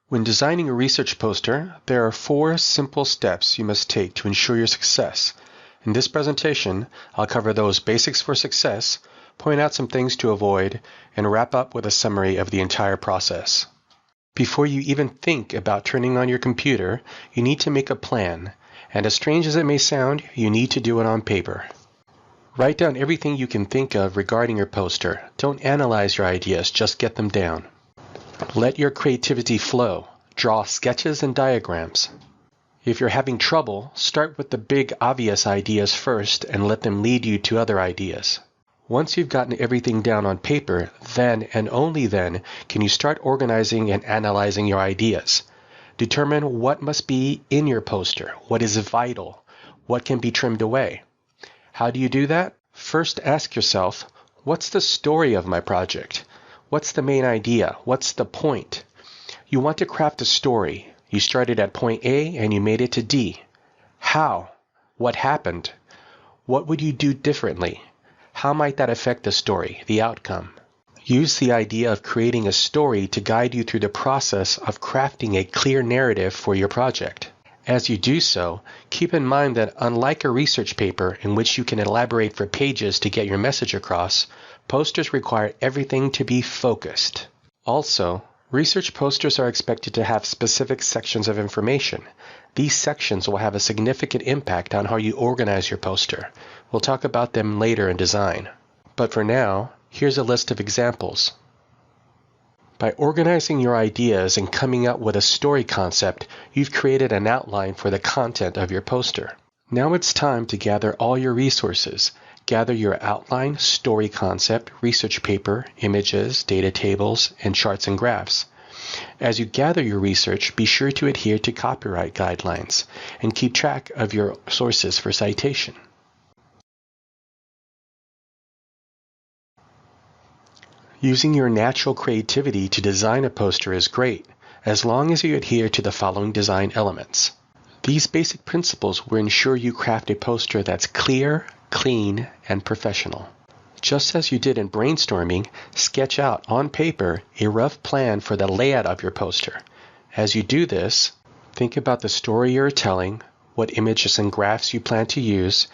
When designing a research poster, there are 4 simple steps you must take to ensure your success. In this presentation, I'll cover those basics for success, point out some things to avoid, and wrap up with a summary of the entire process. Before you even think about turning on your computer, you need to make a plan, and as strange as it may sound, you need to do it on paper. Write down everything you can think of regarding your poster. Don't analyze your ideas, just get them down. Let your creativity flow. Draw sketches and diagrams. If you're having trouble, start with the big obvious ideas first and let them lead you to other ideas. Once you've gotten everything down on paper, then and only then can you start organizing and analyzing your ideas. Determine what must be in your poster, what is vital, what can be trimmed away. How do you do that? First ask yourself, what's the story of my project? What's the main idea? What's the point? You want to craft a story. You started at point A and you made it to D. How? What happened? What would you do differently? How might that affect the story, the outcome? Use the idea of creating a story to guide you through the process of crafting a clear narrative for your project. As you do so, keep in mind that unlike a research paper in which you can elaborate for pages to get your message across, posters require everything to be focused. Also, research posters are expected to have specific sections of information. These sections will have a significant impact on how you organize your poster. We'll talk about them later in design. But for now, here's a list of examples. By organizing your ideas and coming up with a story concept, you've created an outline for the content of your poster. Now it's time to gather all your resources. Gather your outline, story concept, research paper, images, data tables, and charts and graphs. As you gather your research, be sure to adhere to copyright guidelines and keep track of your sources for citation. Using your natural creativity to design a poster is great, as long as you adhere to the following design elements. These basic principles will ensure you craft a poster that's clear, clean, and professional. Just as you did in brainstorming, sketch out on paper a rough plan for the layout of your poster. As you do this, think about the story you're telling, what images and graphs you plan to use,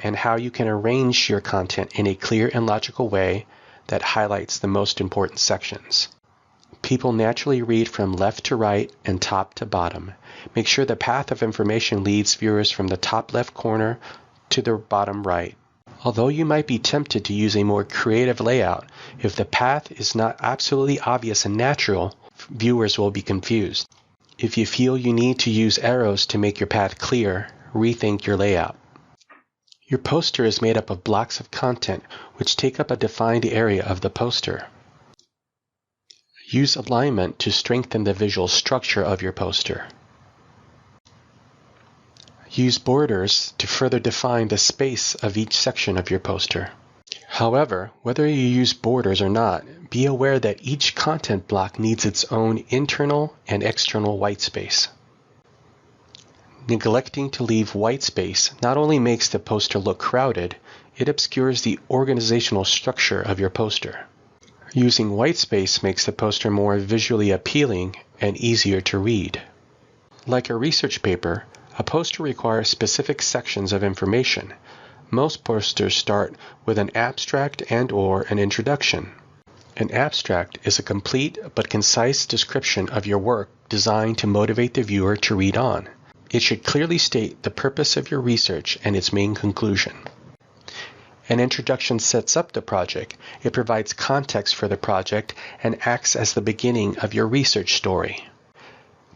and how you can arrange your content in a clear and logical way that highlights the most important sections. People naturally read from left to right and top to bottom. Make sure the path of information leads viewers from the top left corner to the bottom right. Although you might be tempted to use a more creative layout, if the path is not absolutely obvious and natural, viewers will be confused. If you feel you need to use arrows to make your path clear, rethink your layout. Your poster is made up of blocks of content which take up a defined area of the poster. Use alignment to strengthen the visual structure of your poster. Use borders to further define the space of each section of your poster. However, whether you use borders or not, be aware that each content block needs its own internal and external white space. Neglecting to leave white space not only makes the poster look crowded, it obscures the organizational structure of your poster. Using white space makes the poster more visually appealing and easier to read. Like a research paper, a poster requires specific sections of information. Most posters start with an abstract and/or an introduction. An abstract is a complete but concise description of your work designed to motivate the viewer to read on. It should clearly state the purpose of your research and its main conclusion. An introduction sets up the project. It provides context for the project and acts as the beginning of your research story.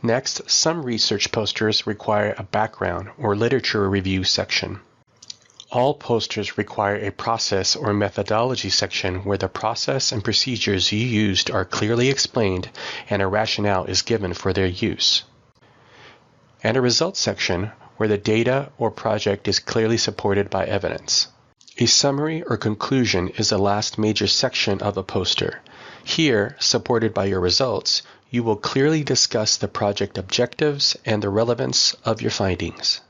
Next, some research posters require a background or literature review section. All posters require a process or methodology section where the process and procedures you used are clearly explained and a rationale is given for their use. And a results section where the data or project is clearly supported by evidence. A summary or conclusion is the last major section of a poster. Here, supported by your results, you will clearly discuss the project objectives and the relevance of your findings.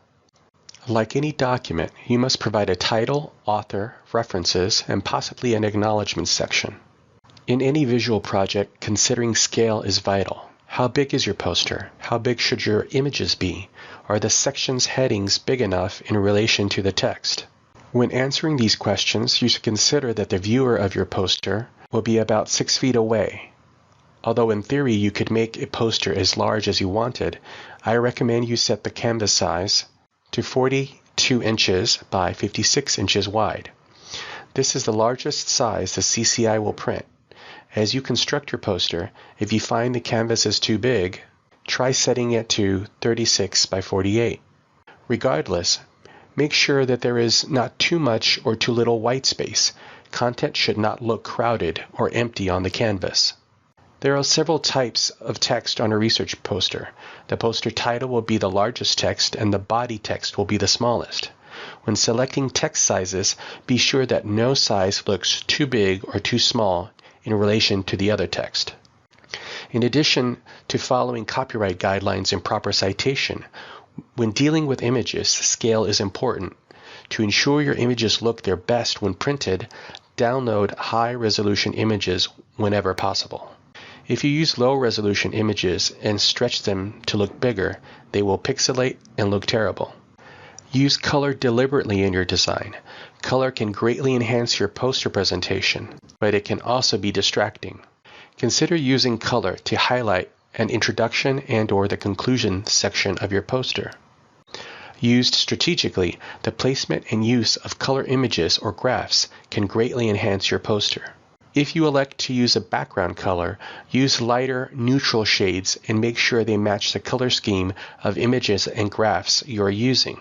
Like any document, you must provide a title, author, references, and possibly an acknowledgement section. In any visual project, considering scale is vital. How big is your poster? How big should your images be? Are the sections' headings big enough in relation to the text? When answering these questions, you should consider that the viewer of your poster will be about 6 feet away. Although in theory you could make a poster as large as you wanted, I recommend you set the canvas size to 42 inches by 56 inches wide. This is the largest size the CCI will print. As you construct your poster, if you find the canvas is too big, try setting it to 36 by 48. Regardless, make sure that there is not too much or too little white space. Content should not look crowded or empty on the canvas. There are several types of text on a research poster. The poster title will be the largest text and the body text will be the smallest. When selecting text sizes, be sure that no size looks too big or too small in relation to the other text. In addition to following copyright guidelines and proper citation, when dealing with images, scale is important. To ensure your images look their best when printed, download high-resolution images whenever possible. If you use low-resolution images and stretch them to look bigger, they will pixelate and look terrible. Use color deliberately in your design. Color can greatly enhance your poster presentation, but it can also be distracting. Consider using color to highlight an introduction and/or the conclusion section of your poster. Used strategically, the placement and use of color images or graphs can greatly enhance your poster. If you elect to use a background color, use lighter, neutral shades and make sure they match the color scheme of images and graphs you are using.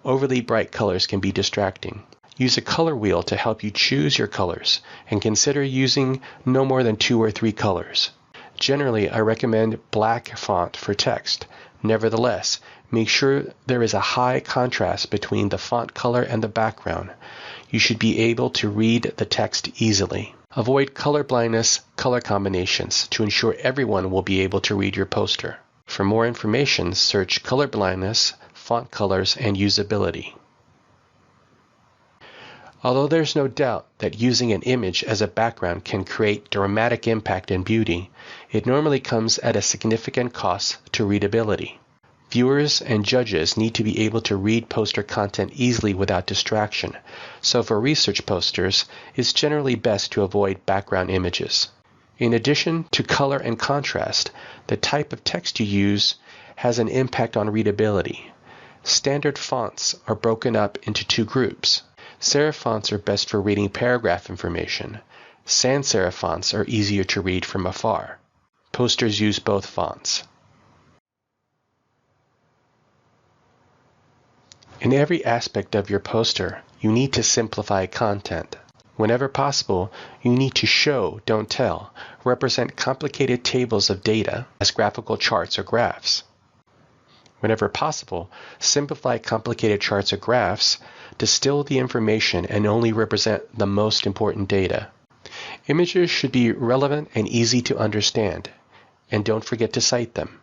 Overly bright colors can be distracting. Use a color wheel to help you choose your colors, and consider using no more than 2 or 3 colors. Generally, I recommend black font for text. Nevertheless, make sure there is a high contrast between the font color and the background. You should be able to read the text easily. Avoid color blindness color combinations to ensure everyone will be able to read your poster. For more information, search color blindness, font colors, and usability. Although there's no doubt that using an image as a background can create dramatic impact and beauty, it normally comes at a significant cost to readability. Viewers and judges need to be able to read poster content easily without distraction, so for research posters, it's generally best to avoid background images. In addition to color and contrast, the type of text you use has an impact on readability. Standard fonts are broken up into 2 groups. Serif fonts are best for reading paragraph information. Sans serif fonts are easier to read from afar. Posters use both fonts. In every aspect of your poster, you need to simplify content. Whenever possible, you need to show, don't tell, represent complicated tables of data as graphical charts or graphs. Whenever possible, simplify complicated charts or graphs, distill the information, and only represent the most important data. Images should be relevant and easy to understand, and don't forget to cite them.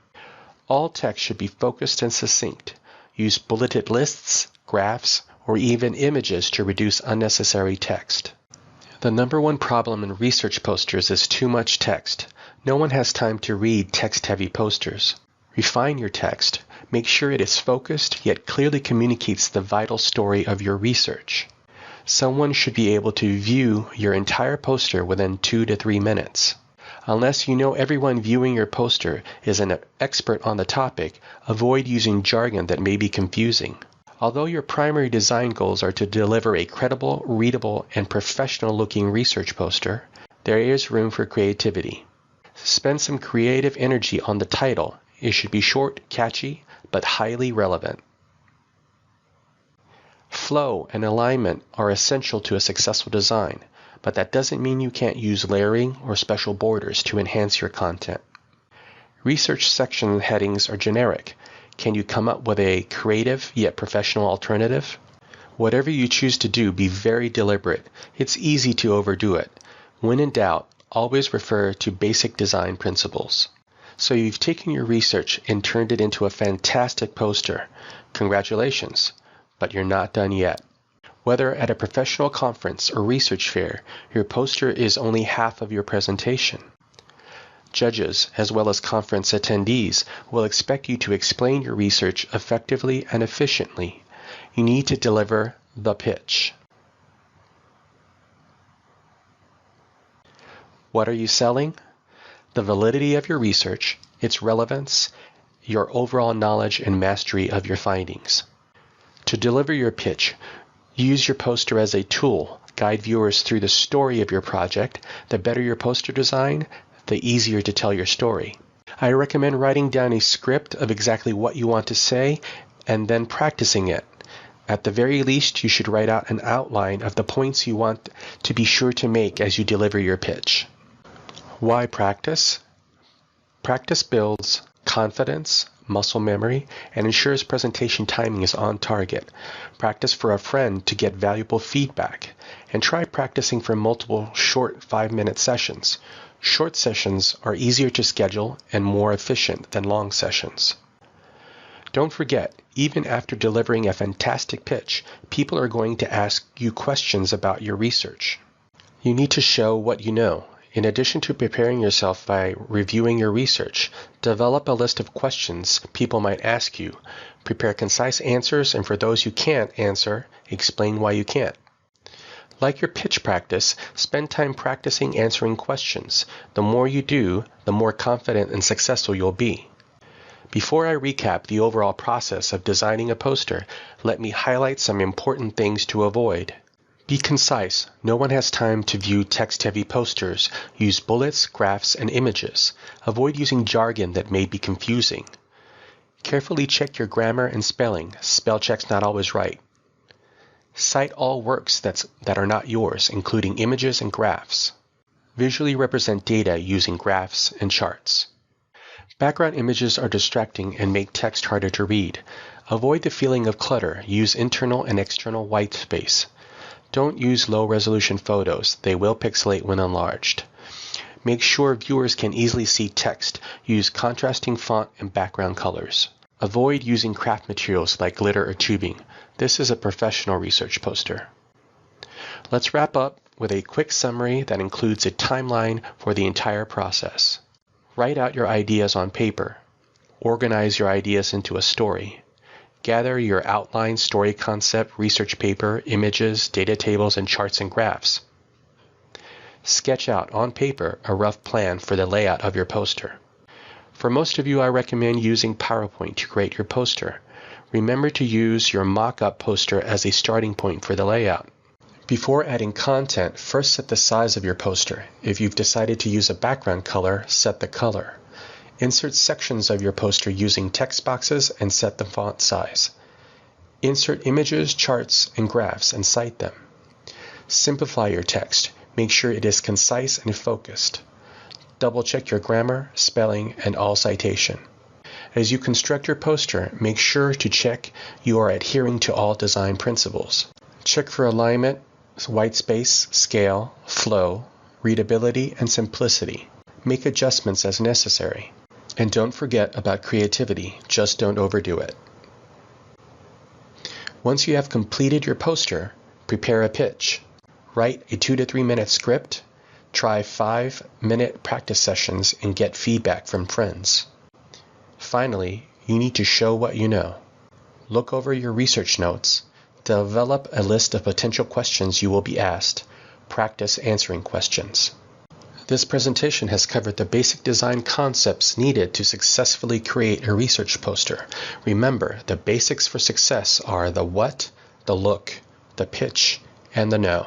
All text should be focused and succinct. Use bulleted lists, graphs, or even images to reduce unnecessary text. The #1 problem in research posters is too much text. No one has time to read text-heavy posters. Refine your text. Make sure it is focused yet clearly communicates the vital story of your research. Someone should be able to view your entire poster within 2 to 3 minutes. Unless you know everyone viewing your poster is an expert on the topic, avoid using jargon that may be confusing. Although your primary design goals are to deliver a credible, readable, and professional-looking research poster, there is room for creativity. Spend some creative energy on the title. It should be short, catchy, but highly relevant. Flow and alignment are essential to a successful design, but that doesn't mean you can't use layering or special borders to enhance your content. Research section headings are generic. Can you come up with a creative yet professional alternative? Whatever you choose to do, be very deliberate. It's easy to overdo it. When in doubt, always refer to basic design principles. So you've taken your research and turned it into a fantastic poster. Congratulations, but you're not done yet. Whether at a professional conference or research fair, your poster is only half of your presentation. Judges, as well as conference attendees, will expect you to explain your research effectively and efficiently. You need to deliver the pitch. What are you selling? The validity of your research, its relevance, your overall knowledge and mastery of your findings. To deliver your pitch, use your poster as a tool. Guide viewers through the story of your project. The better your poster design, the easier to tell your story. I recommend writing down a script of exactly what you want to say and then practicing it. At the very least, you should write out an outline of the points you want to be sure to make as you deliver your pitch. Why practice? Practice builds confidence, muscle memory, and ensures presentation timing is on target. Practice for a friend to get valuable feedback, and try practicing for multiple short 5-minute sessions. Short sessions are easier to schedule and more efficient than long sessions. Don't forget, even after delivering a fantastic pitch, people are going to ask you questions about your research. You need to show what you know. In addition to preparing yourself by reviewing your research, develop a list of questions people might ask you. Prepare concise answers, and for those you can't answer, explain why you can't. Like your pitch practice, spend time practicing answering questions. The more you do, the more confident and successful you'll be. Before I recap the overall process of designing a poster, let me highlight some important things to avoid. Be concise. No one has time to view text-heavy posters. Use bullets, graphs, and images. Avoid using jargon that may be confusing. Carefully check your grammar and spelling. Spell check's not always right. Cite all works that are not yours, including images and graphs. Visually represent data using graphs and charts. Background images are distracting and make text harder to read. Avoid the feeling of clutter. Use internal and external white space. Don't use low-resolution photos. They will pixelate when enlarged. Make sure viewers can easily see text. Use contrasting font and background colors. Avoid using craft materials like glitter or tubing. This is a professional research poster. Let's wrap up with a quick summary that includes a timeline for the entire process. Write out your ideas on paper. Organize your ideas into a story. Gather your outline, story concept, research paper, images, data tables, and charts and graphs. Sketch out on paper a rough plan for the layout of your poster. For most of you, I recommend using PowerPoint to create your poster. Remember to use your mock-up poster as a starting point for the layout. Before adding content, first set the size of your poster. If you've decided to use a background color, set the color. Insert sections of your poster using text boxes and set the font size. Insert images, charts, and graphs and cite them. Simplify your text. Make sure it is concise and focused. Double-check your grammar, spelling, and all citation. As you construct your poster, make sure to check you are adhering to all design principles. Check for alignment, white space, scale, flow, readability, and simplicity. Make adjustments as necessary. And don't forget about creativity, just don't overdo it. Once you have completed your poster, prepare a pitch. Write a 2 to 3 minute script, try 5-minute practice sessions, and get feedback from friends. Finally, you need to show what you know. Look over your research notes. Develop a list of potential questions you will be asked. Practice answering questions. This presentation has covered the basic design concepts needed to successfully create a research poster. Remember, the basics for success are the what, the look, the pitch, and the know.